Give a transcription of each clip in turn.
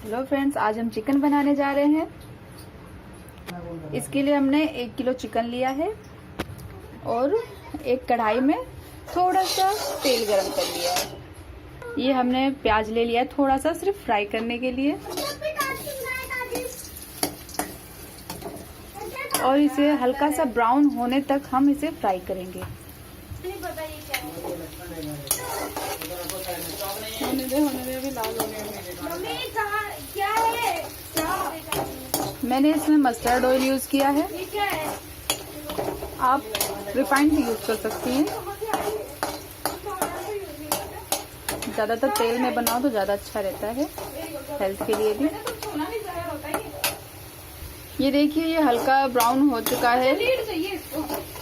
Hello friends, आज हम chicken बनाने जा रहे हैं। इसके लिए हमने 1 किलो चिकन लिया है और एक कढ़ाई में थोड़ा सा तेल गरम कर लिया है। ये हमने प्याज ले लिया है थोड़ा सा, सिर्फ फ्राई करने के लिए, और इसे हल्का सा ब्राउन होने तक हम इसे फ्राई करेंगे। होने दे भी लाल होने में। क्या है? मैंने इसमें मस्टर्ड ऑयल यूज किया है, आप रिफाइंड भी यूज कर सकती हैं। ज्यादातर तेल में बनाओ तो ज्यादा अच्छा रहता है हेल्थ के लिए भी। ये देखिए, ये हल्का ब्राउन हो चुका है,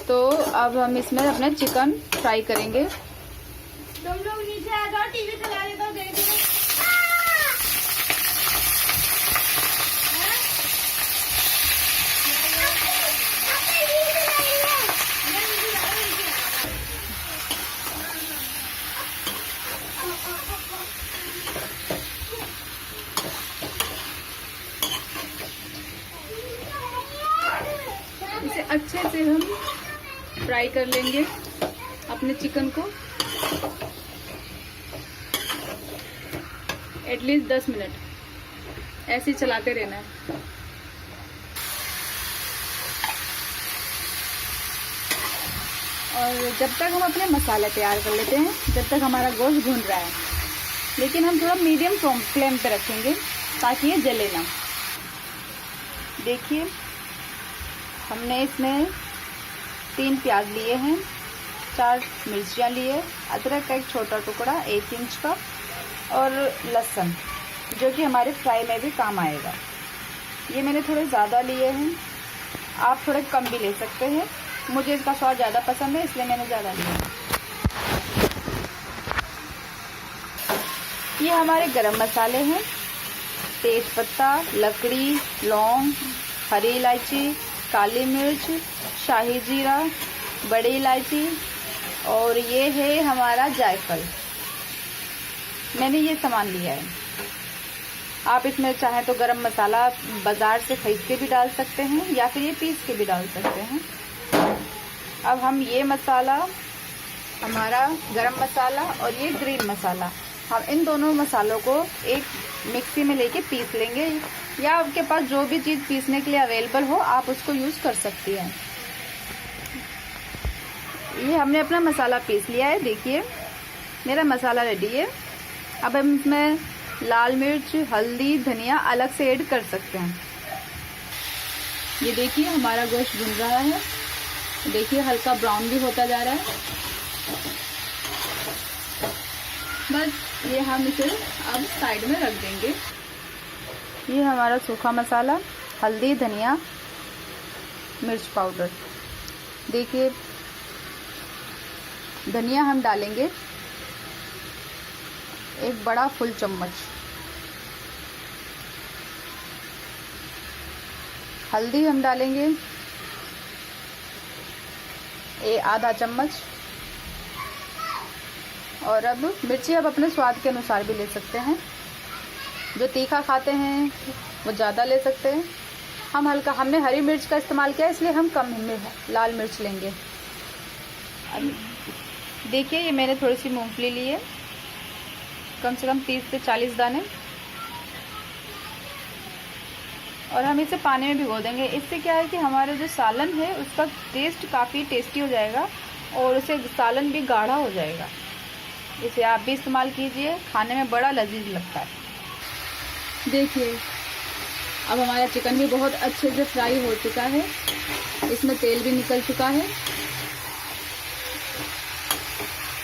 तो अब हम इसमें अपना चिकन फ्राई करेंगे। तुम लोग नीचे आ जाओ, टीवी चला रहे तो देख लो। इसे अच्छे से हम फ्राई कर लेंगे अपने चिकन को, एटलीस्ट 10 मिनट ऐसे ही चलाते रहना है। और जब तक हम अपने मसाले तैयार कर लेते हैं, जब तक हमारा गोश्त भून रहा है, लेकिन हम थोड़ा मीडियम फ्लेम पे रखेंगे ताकि ये जले ना। देखिए, हमने इसमें 3 प्याज लिए हैं, 4 मिर्चियाँ लिए, अदरक का एक छोटा टुकड़ा 1 इंच का, और लहसुन जो कि हमारे फ्राई में भी काम आएगा। ये मैंने थोड़े ज़्यादा लिए हैं, आप थोड़े कम भी ले सकते हैं। मुझे इसका स्वाद ज़्यादा पसंद है, इसलिए मैंने ज़्यादा लिया। ये हमारे गरम मसाले हैं, तेज पत्ता, लकड़ी, लौंग, हरी इलायची, काली मिर्च, शाही जीरा, बड़ी इलायची, और ये है हमारा जायफल। मैंने ये सामान लिया है। आप इसमें चाहें तो गरम मसाला बाजार से खरीद के भी डाल सकते हैं, या फिर ये पीस के भी डाल सकते हैं। अब हम ये मसाला, हमारा गरम मसाला और ये ग्रीन मसाला, हम इन दोनों मसालों को एक मिक्सी में लेके पीस लेंगे, या आपके पास जो भी चीज़ पीसने के लिए अवेलेबल हो आप उसको यूज़ कर सकती हैं। ये हमने अपना मसाला पीस लिया है। देखिए, मेरा मसाला रेडी है। अब हम इसमें लाल मिर्च, हल्दी, धनिया अलग से ऐड कर सकते हैं। ये देखिए, हमारा गोश्त भुन रहा है। देखिए, हल्का ब्राउन भी होता जा रहा है। बस ये हम इसे अब साइड में रख देंगे। ये हमारा सूखा मसाला, हल्दी, धनिया, मिर्च पाउडर। देखिए, धनिया हम डालेंगे 1 बड़ा फुल चम्मच, हल्दी हम डालेंगे आधा चम्मच, और अब मिर्ची आप अपने स्वाद के अनुसार भी ले सकते हैं। जो तीखा खाते हैं वो ज़्यादा ले सकते हैं। हमने हरी मिर्च का इस्तेमाल किया, इसलिए हम कम लाल मिर्च लेंगे। अब देखिए, ये मैंने थोड़ी सी मूंगफली ली है, कम से कम 30 से 40 दाने, और हम इसे पानी में भिगो देंगे। इससे क्या है कि हमारा जो सालन है उसका टेस्ट काफ़ी टेस्टी हो जाएगा, और उसे सालन भी गाढ़ा हो जाएगा। इसे आप भी इस्तेमाल कीजिए, खाने में बड़ा लजीज लगता है। देखिए, अब हमारा चिकन भी बहुत अच्छे से फ्राई हो चुका है, इसमें तेल भी निकल चुका है।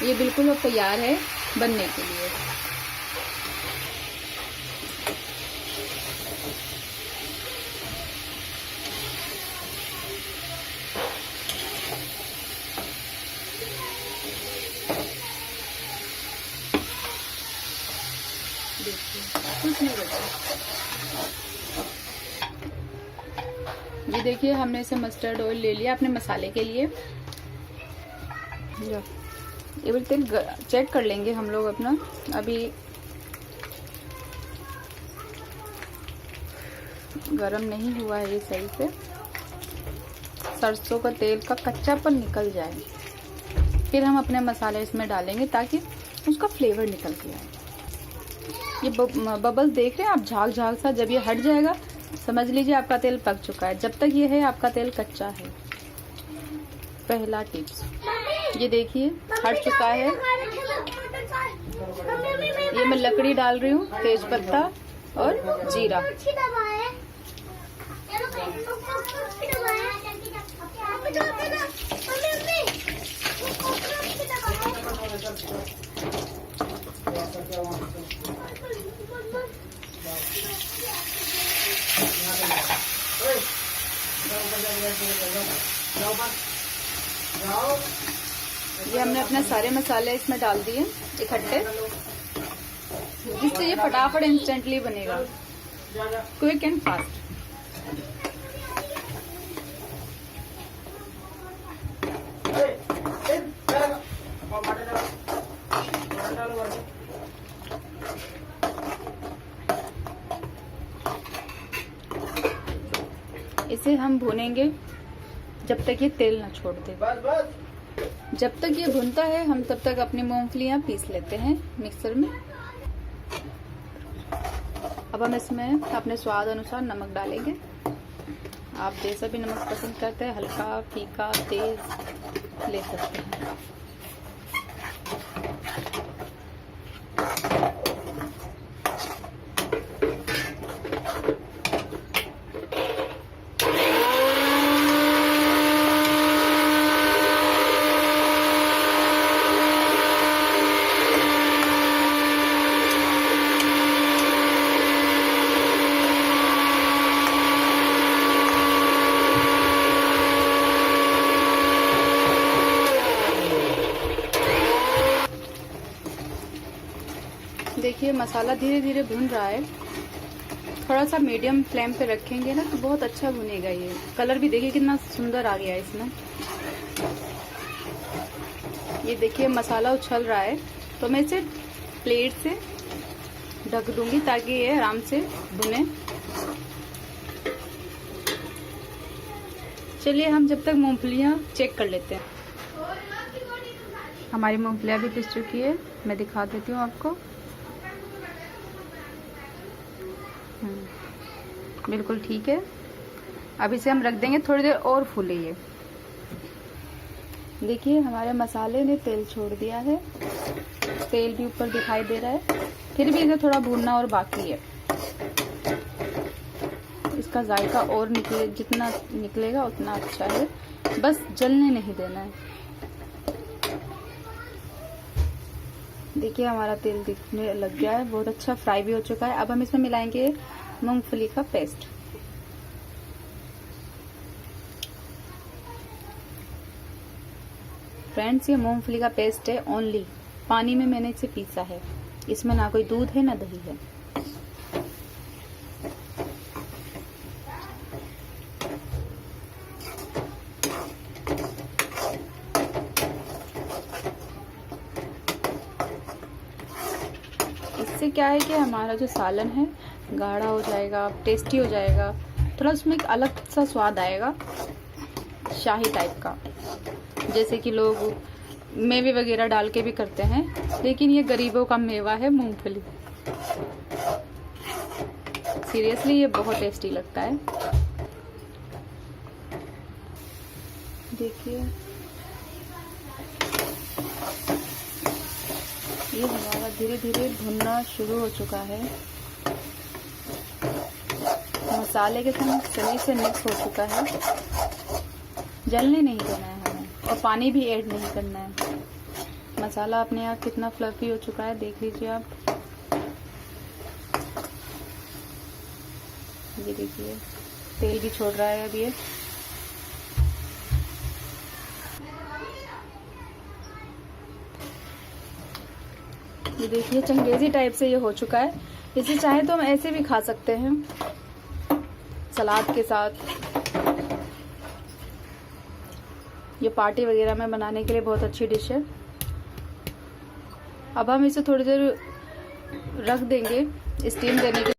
ये बिल्कुल अब तैयार है बनने के लिए। कुछ नहीं बचा। ये देखिए, हमने इसे मस्टर्ड ऑयल ले लिया अपने मसाले के लिए। ये बार तेल चेक कर लेंगे हम लोग अपना। अभी गरम नहीं हुआ है ये सही से। सरसों का तेल का कच्चापन निकल जाए, फिर हम अपने मसाले इसमें डालेंगे ताकि उसका फ्लेवर निकल के आए। ये बबल देख रहे हैं आप, झाग झाग सा, जब ये हट जाएगा समझ लीजिए आपका तेल पक चुका है। जब तक ये है आपका तेल कच्चा है। पहला टिप्स, ये देखिए हट चुका है। ये मैं लकड़ी डाल रही हूँ, तेज पत्ता और जीरा। ये हमने अपने सारे मसाले इसमें डाल दिए इकट्ठे, जिससे ये फटाफट इंस्टेंटली बनेगा, क्विक एंड फास्ट। इसे हम भूनेंगे जब तक ये तेल ना छोड़ दे। जब तक ये भुनता है हम तब तक अपनी मूंगफलियां पीस लेते हैं मिक्सर में। अब हम इसमें अपने स्वाद अनुसार नमक डालेंगे। आप जैसा भी नमक पसंद करते हैं, हल्का, फीका, तेज ले सकते हैं। देखिए मसाला धीरे धीरे भुन रहा है। थोड़ा सा मीडियम फ्लेम पे रखेंगे ना तो बहुत अच्छा भुनेगा। ये कलर भी देखिए कितना सुंदर आ गया है इसमें। ये देखिए मसाला उछल रहा है, तो मैं इसे प्लेट से ढक दूंगी ताकि ये आराम से भुने। चलिए हम जब तक मूंगफलियां चेक कर लेते हैं। हमारी मूंगफलियां भी पिस चुकी है, मैं दिखा देती हूँ आपको। बिल्कुल ठीक है। अब इसे हम रख देंगे थोड़ी देर और फूले। ये देखिए हमारे मसाले ने तेल छोड़ दिया है, तेल भी ऊपर दिखाई दे रहा है। फिर भी इसे थोड़ा भूनना और बाकी है। इसका जायका और जितना निकलेगा उतना अच्छा है, बस जलने नहीं देना है। देखिए हमारा तेल दिखने लग गया है, बहुत अच्छा फ्राई भी हो चुका है। अब हम इसमें मिलाएंगे मूंगफली का पेस्ट। फ्रेंड्स ये मूंगफली का पेस्ट है, ओनली पानी में मैंने इसे पीसा है। इसमें ना कोई दूध है ना दही है। इससे क्या है कि हमारा जो सालन है गाढ़ा हो जाएगा, टेस्टी हो जाएगा। थोड़ा उसमें एक अलग सा स्वाद आएगा, शाही टाइप का, जैसे कि लोग मेवे वगैरह डाल के भी करते हैं, लेकिन ये गरीबों का मेवा है मूंगफली। सीरियसली ये बहुत टेस्टी लगता है। देखिए ये हमारा धीरे धीरे भुनना शुरू हो चुका है। मसाले के साथ सही से मिक्स हो चुका है। जलने नहीं देना है हमें, और पानी भी ऐड नहीं करना है। मसाला अपने आप कितना फ्लफी हो चुका है, देख लीजिए आप। ये देखिए तेल भी छोड़ रहा है अब ये। देखिए चंगेजी टाइप से ये हो चुका है। इसे चाहे तो हम ऐसे भी खा सकते हैं सलाद के साथ। ये पार्टी वगैरह में बनाने के लिए बहुत अच्छी डिश है। अब हम इसे थोड़ी देर रख देंगे स्टीम देने के।